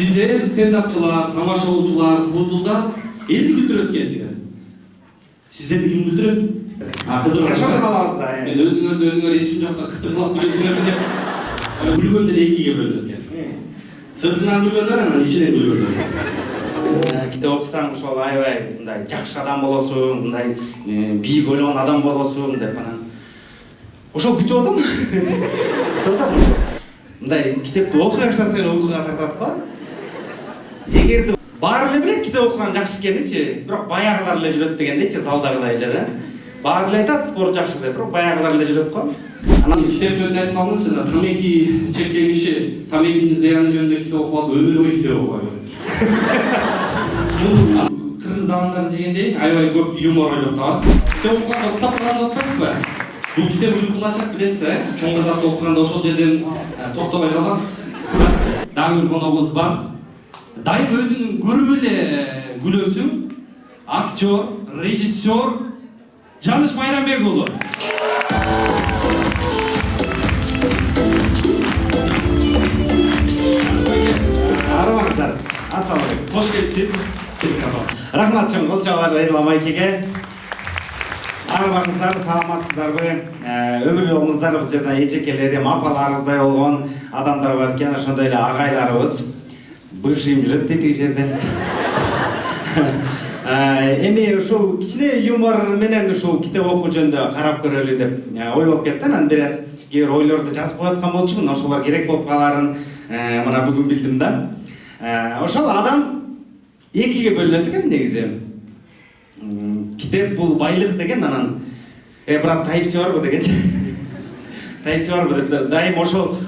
Сиздер стендапчылар, тамашалоочулар, футболдар элди күлдүрөт экенсиңер. Сиздерди ким күлдүрөт? Жашап калабыз да. Мен өзүңөр эч ким жокто кытырлап күлөсүңөр деп күлгөндөр экиге бөлүнөт экен. Сыртынан күлгөндөр, анан ичинен күлгөндөр. Китеп окусаң ошол аябай мындай жакшы адам болосуң, мындай бийик ойлогон адам болосуң деп анан ошол күтүп атам. Мындай китепти окуй баштасаң уйкуга тартат го. Эгерде баары эле билет китеп окуган жакшы экенинчи, бирок баягылар эле жүрөт дегендейчи, залдагыдай эле да. Баары эле айтат спорт жакшы деп, бирок баягылар эле жүрөт го. Анан китеп жөнүндө айтып калдыңыз, тамеки чеккен киши тамекинин зыяны жөнүндө китеп окуп алып өмүр бою китеп окубай жүрөт. Кыргыз даамдарын жегендей аябай көп юмор ойлоп табасыз. Китеп окуганда уктап калганда атпайсызбы? Бул китеп уйкуну ачат билесиз да, чоң казакта окуганда ошол жерден токтобой калабыз. Дагы бир коногубуз бар. Дайым өзүнүн көрүп эле күлөсүң актер, режиссер Жаныш Майрамбек уулу. Арабаңыздар. Ассалам алейкум. Кош келипсиз. Рахмат чоң, кол чабуулар Эдил Майкеге. Арабаңыздар, саламатсыздарбы? Өмүр жолуңуздар бул жерде эжекелерим, апаларыбыздай болгон адамдар бар экен, ошондой эле агайларыбыз. Бывшийим жүрөт тиги жерден. Эми ушул кичине юмор менен ушул китеп окуу жөнүндө карап көрөлү деп ойлоп кеттим. Анан бир аз кээ бир ойлорду жазып кояткан болчумун, ошолор керек болуп каларын мына бүгүн билдим да. Ошол адам экиге бөлүнөт экен негизи. Китеп бул байлык деген, анан брат тайпси барбы дегенчи. Тайпси барбы деп дайым ошого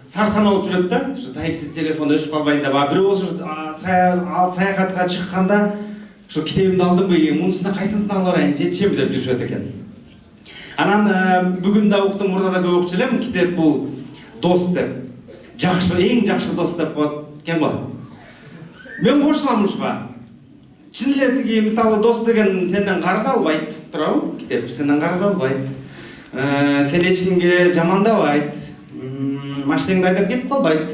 сарсана болуп жүрөт да. Ушу тайпсиз телефон өчүп калбайын деп. Бирөө болсо саякатка чыкканда ушу китебимди алдымбы, мунусунда кайсысын алып барайын, жетишемби деп жүрүшөт экен. Анан бүгүн да уктум, мурда да көп окучу элем, китеп бул дос деп. Жакшы, эң жакшы дос деп коет экен го. Мен кошулам ушуга. Чын эле тиги мисалы дос деген сенден карыз албайт, туурабы? Китеп сенден карыз албайт. Сен эч кимге жамандабайт. Машинаңды айдап кетип калбайт.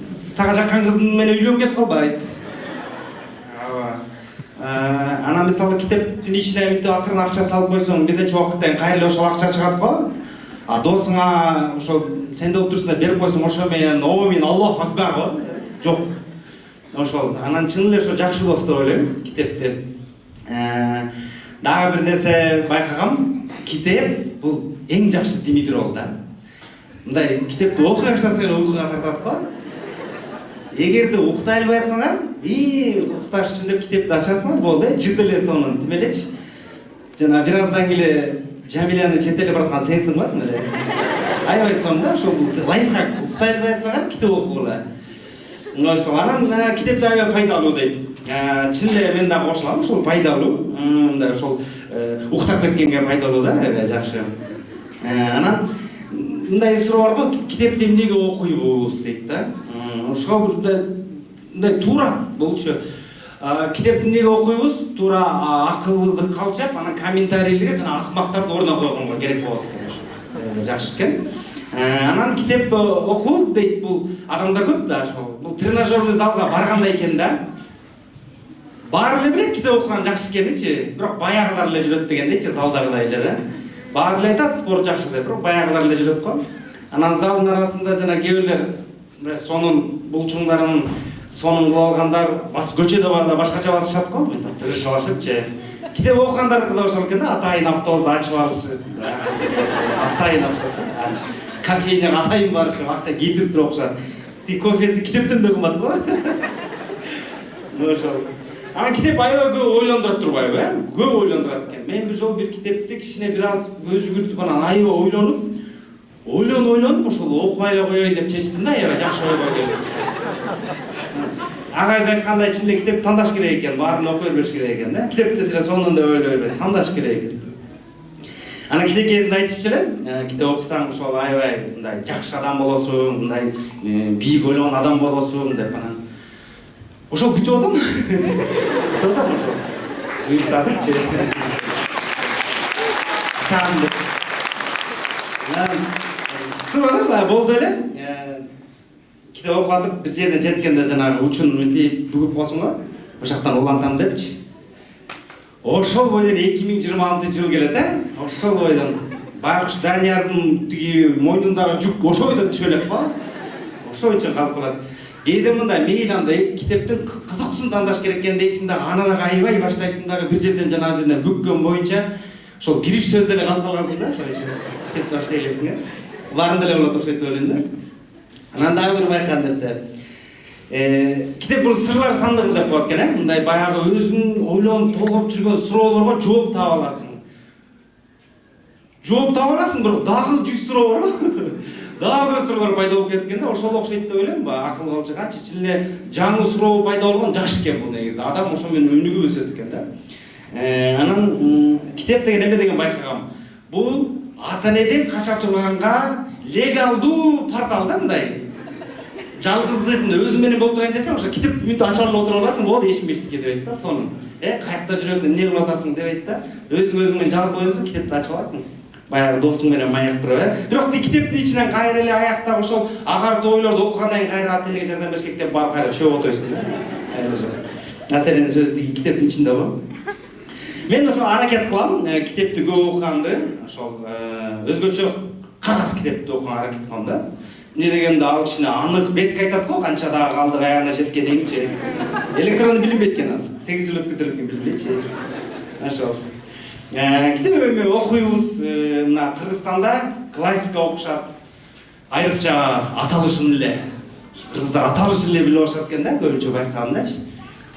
Сага жаккан кызың менен үйлөнүп кетип калбайт. Анан мисалы китептин ичине мынтип акырын акча салып койсоң, бир нече убакыттан кийин кайра эле ошол акча чыгат го. Досуңа ошо сенде отурсуна берип койсоң, ошо менен Омин Аллаху акбар го. Жок. Ошол. Анан чын эле ошо жакшы дос деп ойлойм китепти. Дагы бир нерсе байкагам, китеп бул эң жакшы димидир ол да. Мындай китепти окуй баштасаң уйкуга тартат го. Эгерде уктай албай атсаңар, укташ үчүн деп китепти ачасыңар, болду, жыт эле сонун тим элечи. Жана бир аздан келе Жамиляны четелеп бараткан сенсиң го, мына. Аябай сонун да, ошол лайфхак, уктай албай атсаңар китеп окугула. Ошол анан китепти аябай пайдалуу дейт. Чын эле мен да кошулам, ошол пайдалуу. Мындай ошол уктап кеткенге пайдалуу да, аябай жакшы. Анан мындай суроо бар го, китепти эмнеге окуйбуз дейт да. Ошого мындай туура болчу. Китепти эмнеге окуйбуз? Туура акылыбызды калчап, анан комментарийлерге жана акмактарды ордуна койгонго керек болот экен ошо. Жакшы экен. Анан китеп окуу дейт бул адамдар көп да, ошол. Бул тренажерный залга баргандай экен да. Баары эле билет китеп окуган жакшы экенинчи, бирок баягылар эле жүрөт дегендейчи, залдагыдай эле да. Баары эле айтат спорт жакшы деп, бирок баягылар эле жүрөт го. Анан залдын арасында жана кээ бирлер сонун булчуңдарын сонун кылып алгандар, көчөдө барда башкача басышат го, мынтип тырышып китеп окугандардыкы да ошол экен да, атайын автобусту ачып алышып, атайын акча, кофейняга атайын барышып, акча кетирип туруп окушат. Тик кофеси китептен да кымбат го. Ошол. Анан китеп аябай көп ойлондуруп турбайбы, көп ойлондурат экен. Мен бир жолу бир китепти кичине бир аз көз жүгүртүп анан аябай ойлонуп, ошол окубай эле коеюн деп чечтим да, аябай жакшы ойго келип. Агайыз айткандай чын эле китеп тандаш керек экен, баарын окуй бербеш керек экен да. Китепти силер сонун деп ойлой бербей, тандаш керек экен. Анан кичине кезинде айтышчу элем, китеп окусаң ошол аябай мындай жакшы адам болосуң, мындай бийик ойлогон адам болосуң деп анан ошол күтүп атам. Күтүп атам ошол. Уйсатчы. Чам деп. Сұрады ма, болды эле. китеп окуп атып бир жерден жеткенде жанагы учун мынтип бүгүп койсуң го, ошоктон улантам депчи. Ошол бойдон 2026-жыл келет, ошол бойдон Байкуш Даниярдын тиги мойнундагы жүк ошол бойдон түшө элек го. Ошол үчүн калып калат. Кээде мындай мейли андай китептин кызыктуусун тандаш керек экен дейсиң да, аны дагы аябай баштайсың дагы бир жерден жанагы жерден бүккөн боюнча ошол кириш сөздө эле калып калгансың да, ошол үчүн китепти баштай элексиң, баарында эле болот окшойт деп ойлойм да. Анан дагы бир байкаган нерсе. Китеп бул сырлар сандыгы деп коет экен, мындай баягы өзүң ойлонуп толгоп жүргөн суроолорго жооп таап аласың. Жооп таап аласың, бирок дагы 100 суроо бар го. Дагы көп суроолор пайда болуп кеткен да, ошол окшойт деп ойлойм. Акыл кылчыган чечил эле жаңы суроо пайда болгон жакшы экен бул негизи. Адам ошо менен өнүгүп өсөт экен да. Анан китеп деген эме деген байкагам. Бул ата энеден кача турганга легалдуу портал да мындай. Жалгыздыгымда өзүм менен болуп турайын десең, ошо китеп мүнөт ачып алып отура аласың, болду, эчким эчтеке дебейт да, сонун. Каякта жүрөсүң, эмне кылып атасың дебейт да. Өзүң менен жалгыз коесуң, китепти ачып аласың. Баягы досуң менен маяк туруп, бирок китептин ичинен кайра эле аяктагы ошол агартуу ойлорду окугандан кийин кайра ата энеге жардам беришке деп барып кайра чөгүп отойсуң да. Ата эненин сөзү тиги китептин ичинде го. Мен ошо аракет кылам, китепти көп окуганды, ошол өзгөчө кагаз китепти окуганга аракет кылам да. Эмне дегенде ал ичине анык бетке айтат го, канча дагы калдык аягына жеткениңчи. Электронду билинбейт экен ал. 8 жыл өтүп кетет экен билбейчи. Ошол. Китеп эме окуйбуз, мына Кыргызстанда классика окушат. Айрыкча аталышын эле. Кыргыздар аталышын эле билип алышат экен да, көбүнчө байкагандачы.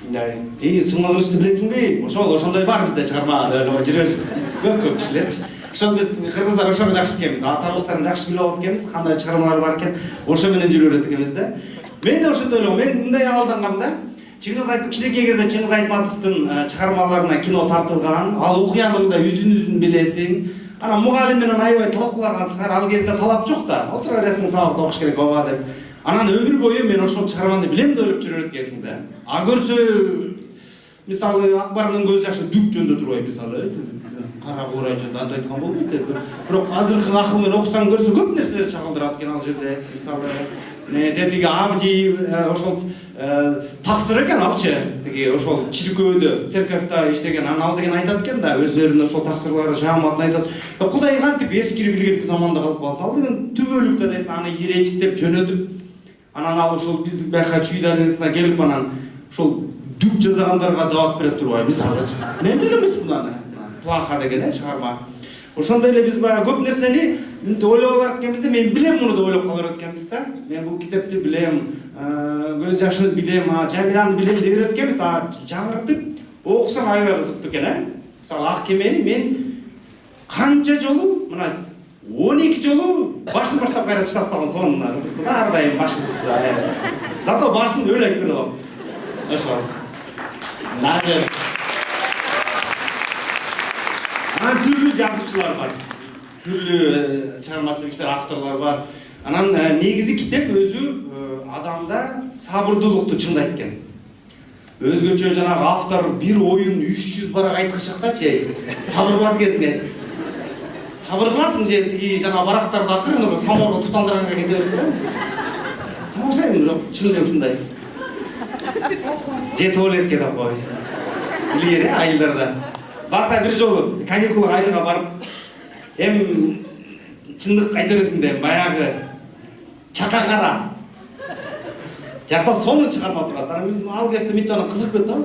Мындай, сыңалышты билесиңби? Ошондой бар бизде чыгармада жүрөбүз. Көп кишилерчи. Ошол биз кыргыздар ошого жакшы экенбиз, аталыштарын жакшы билип алат экенбиз, кандай чыгармалар бар экен, ошо менен жүрө берет экенбиз да. Мен да ошондой элем, мен мындай алдангам да. Кичинекей кезде Чыңгыз Айтматовдун чыгармаларына кино тартылган, ал окуяны мындай үзүн билесиң. Анан мугалим менен аябай талкуулагансыңар, ал кезде талап жок да. Отура бересиң, сабакты окуш керек ооба деп. Анан өмүр бою мен ошол чыгарманы билем деп ойлоп жүрө берет да. А көрсө мисалы Акбардын көз жашы дүп жөндө турбайт мисалы. Кара буурай жөнүндө андай айткан болбойт. Бирок азыркы акыл менен окусаң көрсө көп нерселер чагылдырат экен ал жерде. Мисалы тиги Авдий ошол таксыр экен алчы. Тиги ошол чиркөөдө, церковьта иштеген, анан ал деген айтат экен да, өздөрүнүн ошол таксырлары жамаатын айтат. Кудай кантип эскирип билген заманда калып калса, ал деген түбөлүктө десе аны иретиктеп жөнөтүп, анан ал ошол биз бака чүйдөнүнө келип анан ошол дүп жазагандарга даат берет турбайбы мисалычы. Мен билем эмес мунаны. Плаха деген чыгарма. Ошондой эле биз баягы көп нерсени ойлоп алат экенбиз да, мен билем муну деп ойлоп кала берет экенбиз да. Мен бул китепти билем, көз жашын билем, Жамиланы билем деп берет экенбиз, жаңыртып окусаң аябай кызыктуу экен, Мисалы Ак кемени мен канча жолу, мына 12 жолу башын баштап кайра чыгап салган, сонун кызыктуу да, ар дайым башын кызыктуу. Зато башын өлө айтып бере алам. Ошол. Нагы türlü жазуучулар бар, түрлүү чыгармачылык иштер, авторлор бар. Анан негизи китеп өзү адамда сабырдуулукту чындайт экен. Өзгөчө жанагы автор бир оюн 300 барак айткан шактачы, сабыр кылат экенсиң. Сабыр кыласың же тиги жана барактарды акырын ошо саморго тутандырганга кете берет да. Тамашайм, бирок чын эле ушундай. Же туалетке деп коебуз. Илгери айылдарда. Баса бир жолу каникулга айылга барып, чындык айта бересиң де, баягы чака кара. Тиякта сонун чыгарма турат. Анан ал кезде мынтип анан кызык кетти да.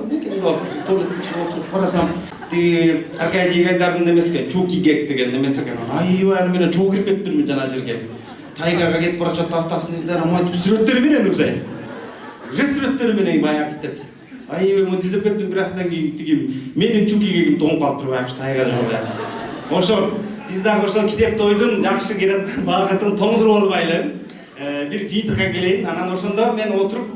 Туалетке чыгып отуруп карасам, тиги Аркадий Гайдардын немеси, Чуки Гек деген немеси экен. Аябай аны менен чогуу кирип кетиптирмин жана жерге. Тайгага кетип бара жатат, атасын издер, амантип сүрөттөрү менен уже. Сүрөттөрү менен баягы китеп. Аябай мынтип издеп кеттим, бир аздан кийин тиги менин Чуки Гегим тоңуп калып турбайбы тайга жолда. Ошол биз дагы ошол китепти ойдун жакшы керет багытын тоңдуруп албайлы. Бир жыйынтыкка келейин, анан ошондо мен отуруп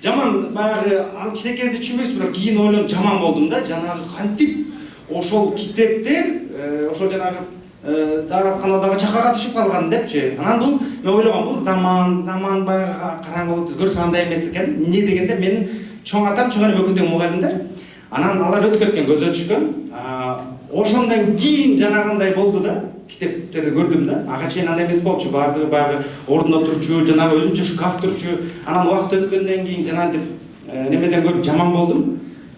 жаман баягы ал кичинекейди түшүнбөйсүз, бирок кийин ойлонуп жаман болдум да. Жанагы кантип ошол китептер ошол жанагы дааратканадагы чакага түшүп калган депчи. Анан бул мен ойлогом, бул заман баягы караңгылыкты көрсө андай эмес экен. Эмне дегенде менин чоң атам, чоң энем экөөдөн мугалимдер. Анан алар өтүп кеткен, көзгө түшкөн. Ошондон кийин жанагындай болду да. китептерди көрдүм да. Ага чейин андай эмес болчу. Баардыгы баягы ордуна турчу, жанагы өзүнчө шкаф турчу. Анан убакыт өткөндөн кийин жанагынтип немеден көрүп жаман болдум.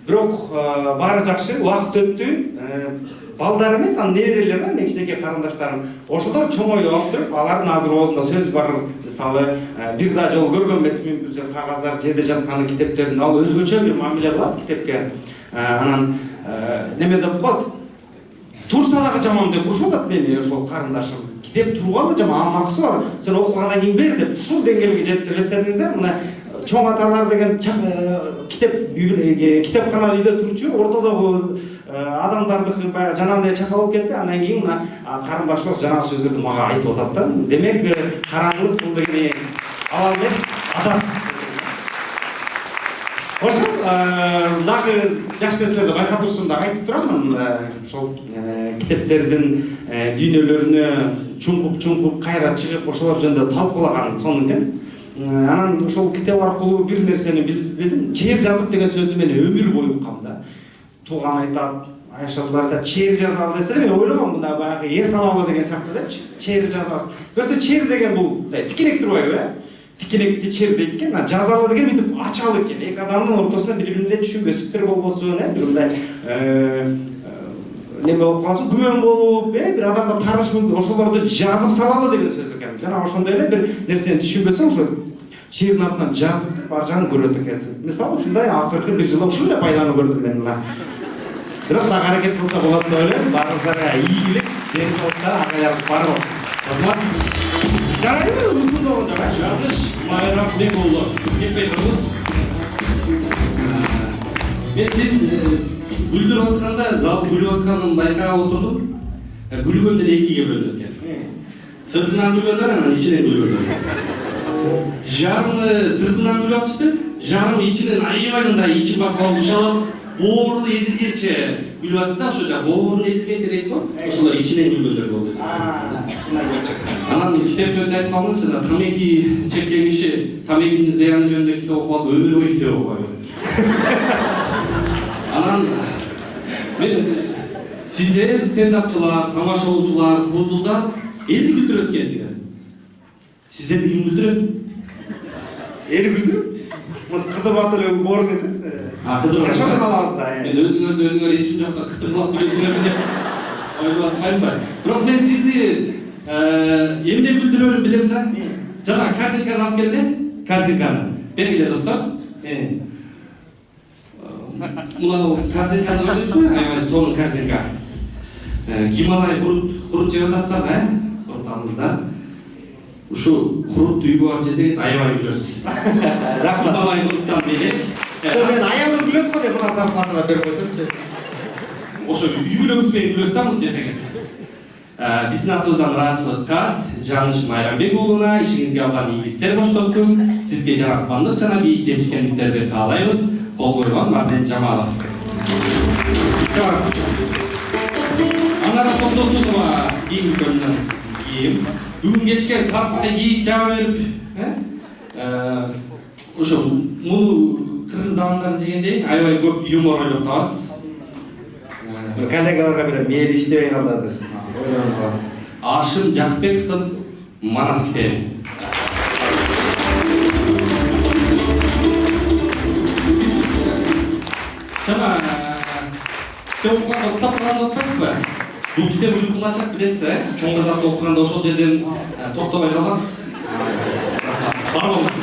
Бирок баары жакшы. Убакыт өттү. Балдар эмес, анын неберелери бар, мен кичинекей карындаштарым. Ошолор чоңоюп алып туруп, алардын азыр оозунда сөз бар. Мисалы, бир да жолу көргөн эмесмин, бир кагаздар жерде жаткан китептердин алып өзгөчө бир мамиле кылат китепке. Анан неме деп коет. Турса дагы жаман деп урушуп атат мени ошол карындашым. Китеп турган жаман, анын акысы бар. Сен окугандан кийин бер деп ушул деңгээлге жетип элестедиңиздер. Мына чоң аталар деген китепкана үйдө турчу, ортодогу адамдардыкы баягы жанагындай чака болуп кетти. Андан кийин мына карындашыбыз жанагы сөздөрдү мага айтып атат да. Демек, караңгылык бул деген абал эмес, адат. Ошол дагы жакшы нерселерди байкап турсун да айтып турамын. Ошол китептердин дүйнөлөрүнө чуңкуп кайра чыгып ошолор жөнүндө талкуулаган сонун экен. Анан ошол китеп аркылуу бир нерсени билдим. Чээр жазып деген сөздү мен өмүр бою уккам да. Туган айтат, Айшатылар айтат, чээр жазалы десе мен ойлогом мына баягы эс алалы деген сыяктуу депчи. Чээр жазабыз. Көрсө чээр деген бул тикенек турбайбы, тикенекти чээр дейт экен. Жазалы деген мынтип ачалы экен. Эки адамдын ортосунда бири-бирине түшүнбөстүктөр болбосун, бир мындай неме болуп калсын, күмөн болуп, бир адамга тааныш мүмкүн. Ошолорду жазып салалы деген сөз экен. Жана ошондой эле бир нерсени түшүнбөсөң, ошо чээрдин атынан жазып туруп ар жагын көрөт экенсиң. Мисалы ушундай акыркы бир жылда ушундай пайданы көрдүм мен мына. Бирок дагы аракет кылса болот деп ойлойм. Баарыңыздарга ийгилик, ден соолукта агайларыбыз бар болсун. Рахмат. Жарайбы, узун болгон жок. Жадыш Майрамбек уулу. Кетпей туруңуз. Мен сиз гүлдүрүп атканда, зал гүлүп атканын байкап отурдум. Гүлгөндөр экиге бөлүнөт экен. Сыртынан гүлгөндөр, анан ичинен гүлгөндөр. Жарымы сыртынан гүлүп атышты, жарымы ичинен аябай мындай ичи басып алып ушалып, боору эзилгенче гүлүп атты да, ошо боорун эзилгенче дейт го. Ошолор ичинен гүлгөндөр болду. Анан китеп жөнүндө айтып калдыңыз, тамеки чеккен киши тамекинин зыяны жөнүндө китеп окуп алып, өмүр бою китеп окуйт. Анан мен сиздер стендапчылар, тамашалоочулар, куудулдар элди күлдүрөт экенсиңер. Сиздерди ким күлдүрөт? Эл күлдүрөт? Кыдыр батыр бооруңуз Кыдыр ошондон алабыз да. Мен өзүңөр эч ким жокто кыдырлап күлөсүңөр деп ойлоп атпаймынбы? Бирок мен сизди эмне күлдүрөрүн билем да. Жана картинканы алып келди. Картинканы. Бергиле достор. Мына картинканы көрдүңүзбү? Аябай сонун картинка. Гималай курут жеп атасыздар, курутаңыздар. Ушу курут үйгө барып жесеңиз аябай күлөсүз. Рахмат. Гималай куруттан белек. Мен аялым күлөт го деп мына зарплатаны берип койсомчу. Ошо үй бүлөңүз менен күлөсүз да муну жесеңиз. Биздин атыбыздан ыраазычылык Жаныш Майрамбек уулуна ишиңизге алган ийгиликтер коштолсун. Сизге жараткандык жана бийик жетишкендиктерди каалайбыз. Кол койгон Мартин Жамалов. Анара Токтосунова кийим көрүнөн кийим. Бүгүн кечке сарпай кийип жаба берип, ошо муну кыргыз даамдарын жегенден аябай көп юмор ойлоп табасыз. Коллегаларга бир мээли иштебей калды азыр. Ашым Жакбековдун Манас китеби. Жана китеп окуганда уктап калганда атпайсызбы? Бул китеп уйкуну ачат билесиз да, чоң казакта окуганда ошол жерден токтобой калбаңыз. Бар болуңуз.